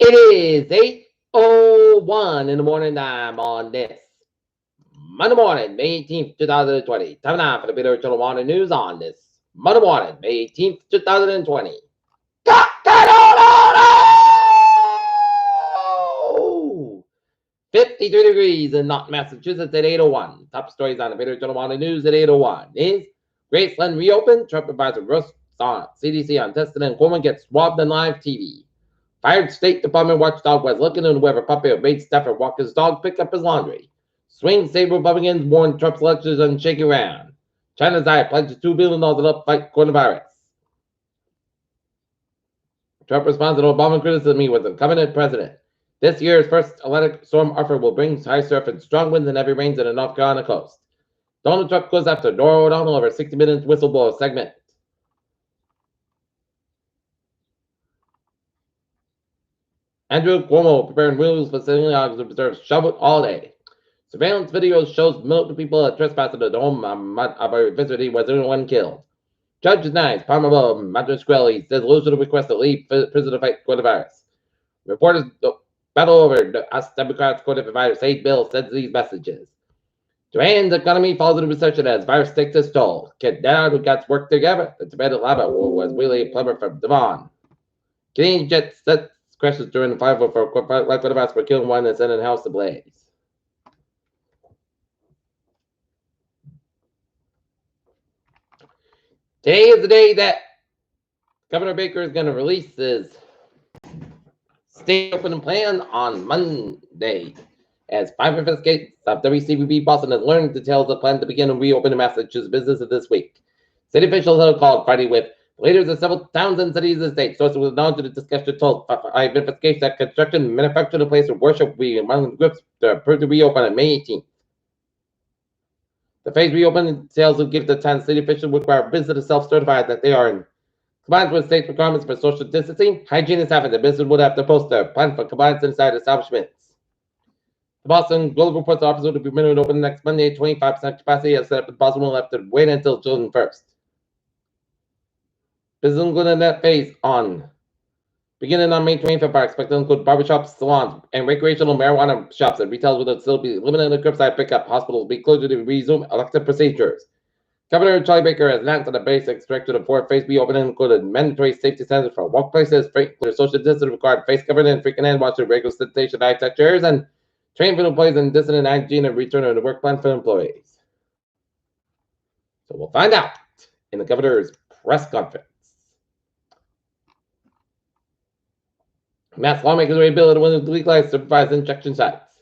It is 8:01 in the morning time on this Monday morning, May 18th, 2020. Time now for the Peter Channel Morning News on this Monday morning, May 18th, 2020. 53 degrees in North Massachusetts at 8:01. Top stories on the Peter Channel Morning News at 8:01 is Graceland reopened, Trump advisor Russ on CDC on testing, and Cuomo gets swabbed on live TV. Fired State Department watchdog was looking into whether puppy obeyed Stafford Walker's dog pick up his laundry. Swing state Republicans warn Trump's elections on shaky ground. China's eye pledges $2 billion to fight coronavirus. Trump responds to Obama criticism he was a cabinet president. This year's first Atlantic storm offer will bring high surf and strong winds and heavy rains in the North Carolina coast. Donald Trump goes after Norah O'Donnell over 60 Minutes whistleblower segment. Andrew Cuomo preparing wheels for synagogues to observe Shabbat all day. Surveillance video shows multiple people trespassing at the home of a visitor was one killed. Judge denies Palmer Matrasquelli says Luciano requests to leave prison to fight coronavirus. Reporters battle over the House Democrats coronavirus aid bill sends these messages. Japan's economy falls into recession as virus takes its toll. Kid down who got work together. The Tibetan lava was really a plumber from Devon. Canadian jet sets crashes during the fire for coronavirus for killing one and sending a house ablaze. Today is the day that Governor Baker is going to release his state opening plan on Monday. As 5 investigations of WCBB Boston has learned details of the plan to begin and reopen Massachusetts businesses this week. City officials have called Friday with leaders of several towns and cities of the state. Sources will known to the discussion told 5 investigations that construction and manufacturing a place of worship will be among the groups to approve to reopen on May 18th. The phase reopening sales will give the town city officials require visitors self-certify that they are in compliance with state requirements for social distancing, hygiene, and staffing. The business would have to post a plan for compliance inside establishments. The Boston Globe reports the office will be permitted to open next Monday at 25% capacity, as set up. The Boston will have to wait until June 1st. Business including that phase on beginning on May 25th are expected to include barbershops, salons, and recreational marijuana shops, and retailers will still be limited to curbside pickup. Hospitals will be closed to resume elective procedures. Governor Charlie Baker has announced that the basic directive of 4-phase reopening included mandatory safety standards for workplaces, social distance required face covering and frequent hand washing, regular sanitation, high-tech chairs, and train for employees in distant hygiene and return to the work plan for employees. So we'll find out in the governor's press conference. Mass lawmakers are able to legalize supervised injection sites.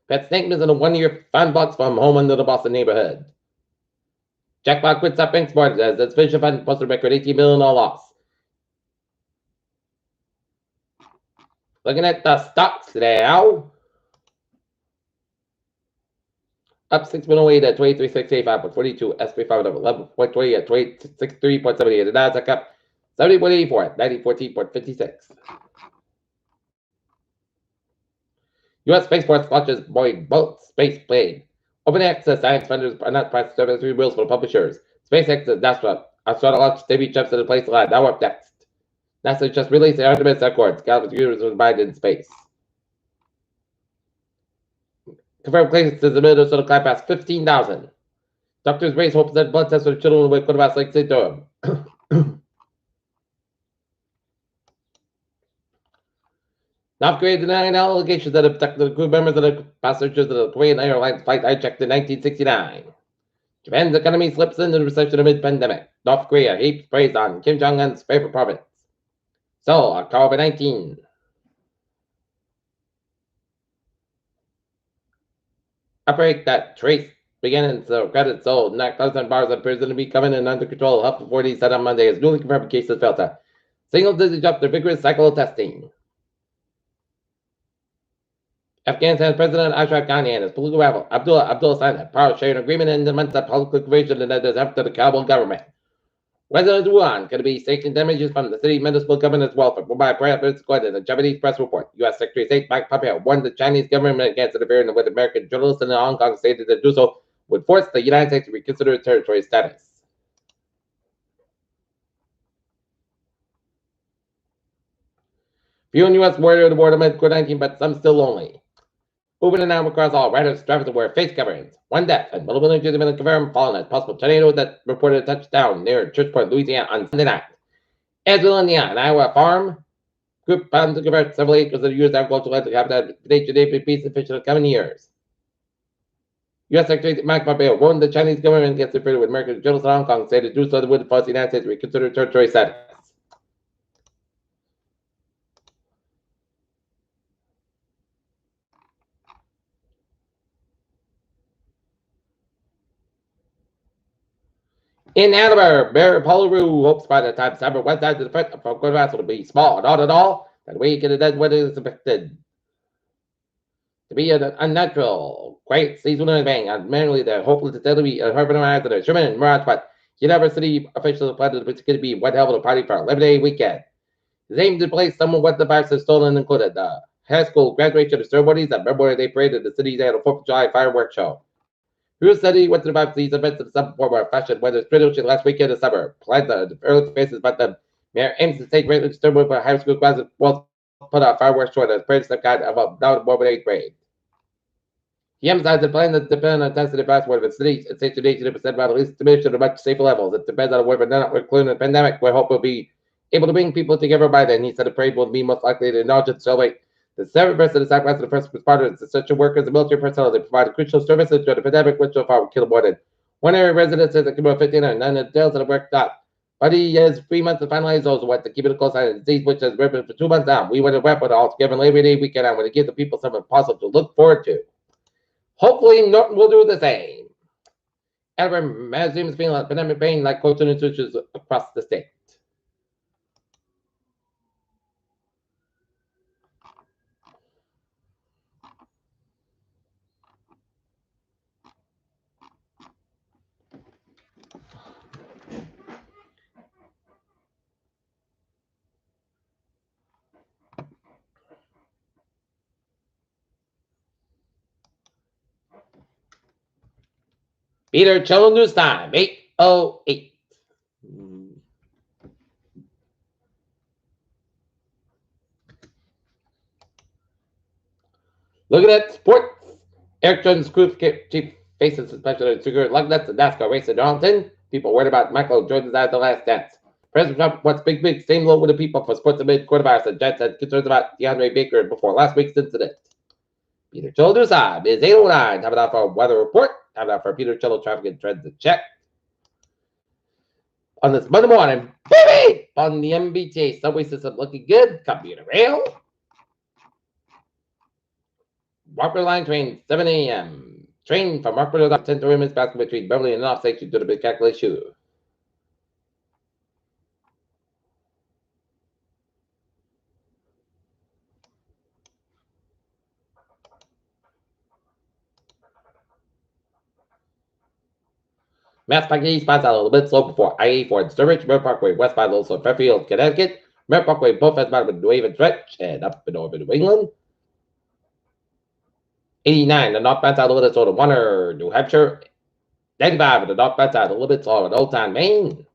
Pet snake missing a 1-year fine box from home into the Boston neighborhood. Jackpot quits up bank sports as its vision fund posted a record $18 million loss. Looking at the stocks now. Up 6.08 at 23,685.42. S&P 500 up 11.20 at 263.78. The Nasdaq up 70.84 at 9014.56. U.S. Spaceport launches Boeing boat space plane. Open access science vendors are not priced service rules for publishers. SpaceX and NASA astronaut launch debut jumps into place live. Now up next. NASA just released the Artemis Accords. Galaxy users with Biden in space. Confirmed cases in Minnesota climb past 15,000. Doctors raise hopes that blood tests for children with coronavirus syndrome. North Korea denying allegations that abducted the crew members and the passengers of the Korean Airlines flight hijacked in 1969. Japan's economy slips into recession amid pandemic. North Korea heaps praise on Kim Jong-un's favorite province. So, COVID-19. Outbreak that trace began in the credit sold. Nightclubs and bars appears to be coming in under control. Health authorities said on Monday as newly confirmed cases fell to single-digit up the vigorous cycle of testing. Afghanistan President Ashraf Ghani and his political rival Abdullah signed a power-sharing agreement in the month of public creation and that after the Kabul government. Resident Wuhan going to be seeking damages from the city municipal government as well for by private squad in a Japanese press report. U.S. Secretary of State Mike Pompeo warned the Chinese government against interfering with American journalists in Hong Kong, stated that do so would force the United States to reconsider territory status. Few in U.S. warrior the border amid COVID-19, but some still lonely. Moving and now across all riders, drivers to wear face coverings. One death and multiple injuries have been confirmed following a possible tornado that reported a touchdown near Churchport, Louisiana on Sunday night. As well, Indiana, an Iowa farm group plans to convert several acres of U.S. agricultural land to habitat for nature for peace and fish in the coming years. U.S. Secretary Mike Pompeo warned the Chinese government against interfering with American generals in Hong Kong, saying to do so would force the United States to reconsider territory status. In Annabelle, Mayor Polaroo hopes by the time summer west side of the front of Coronavirus will be small, not at all. That way you can dead weather is expected to be an unnatural, quiet seasonal event. And manually, they're hopeful to still be a urban around the Sherman and Mirage, but University officials plan that it's going to be one hell of a party for a 11-day weekend. It's aimed to place some of what the virus has stolen, included the high school graduation ceremonies and Memorial Day parade at the city's annual 4th of July fireworks show. Who said he went to the these events in some form of fashion, whether it's tradition last weekend or summer. Planned the early spaces, but the mayor aims to take greatly disturbing for high school classes will put out fireworks show as parents have kind of a now more than 8th grade. He emphasized the plan that depends on testing the password of cities and state to 80% about at least diminish to much safer levels. It depends on whether or not we're including the pandemic. We hope we'll be able to bring people together by then. He said the parade will be most likely to acknowledge and celebrate the 7% of the sacrifice of the first responders, essential workers, and military personnel that provide crucial services during the pandemic, which so far will kill more than 1 area residents at the community 15 and none of the details of the work done. But he has 3 months to finalize those what to keep it a close eye on the disease, which has been for 2 months now. We want to wrap it all together on Labor Day weekend. I want to give the people something positive to look forward to. Hopefully, Norton will do the same. However, Mazim is feeling like pandemic pain like coaching institutions across the state. Peter Cello News Time, 8:08. Look at that, sports. Eric Jones' group chief faces suspension of security lug nuts and NASCAR race in Darlington. People worried about Michael Jordan's out the last dance. President Trump wants big, same low with the people for sports amid coronavirus and Jets had concerns about DeAndre Baker before last week's incident. Peter Cello News Time is 8:09. Time enough for a weather report. Time enough for Peter Cello traffic and trends to check. On this Monday morning, baby, on the MBTA subway system looking good. Commuter rail. Rockport Line train 7 a.m. Train from Rockport to 10 minutes passing between Beverly and North Station to the big calculation. Mass Pike East spots out a little bit slow before I-84 and Sturbridge, Merritt Parkway westbound also Fairfield, Connecticut. Merritt Parkway both westbound with New Haven stretch and up and over New England. 89, the northbound side a little bit slow to Warner, New Hampshire. 95, the northbound side a little bit slower in Old Town, Maine.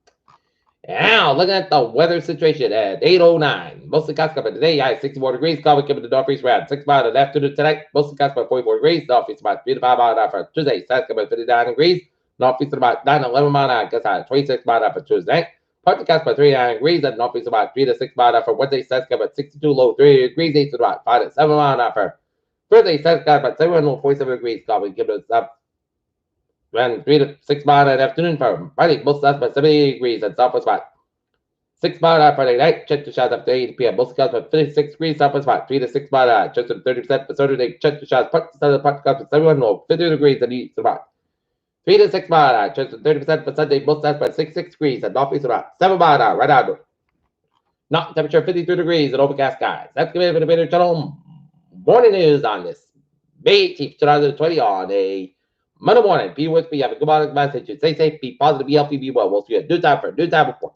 Now, looking at the weather situation at 8:09. Mostly clouds coming today, high 64 degrees. Cloudy coming to northeast around 6 miles in the afternoon tonight. Mostly clouds about 44 degrees. Northeast about 3 to 5 miles an hour for Tuesday. South coming 59 degrees. Northeast about 9 to 11 miles an hour. Gust high 26 miles an hour for Tuesday night. Partly clouds about 39 degrees. And northeast about 3 to 6 miles an hour for Wednesday. South coming 62, low 3 degrees. East about 5 to 7 miles an hour for Thursday. South coming about 71, low 47 degrees. Cloudy giving us up around 3 to 6 miles in the afternoon for Friday. Most clouds about 70 degrees. And southwest about 6 miles an hour Friday night. Check the shots after 8 p.m. Most clouds about 56 degrees. Southwest about 3 to 6 miles an hour. Check to 30% for Saturday. Check the shots. Part to part clouds for 71 low 50 degrees and east about 3 to 6 miles an hour. Check to 30% for Sunday. Most clouds about 66 degrees and northeast about 7 miles an hour. Right out. Not temperature 53 degrees and overcast skies. That's going to be the Peter Channel morning news on this May 18th, 2020 on a Monday morning. Be with me. Have a good morning message. Stay safe. Be positive. Be healthy. Be well. We'll see you at noon time for a noon time report.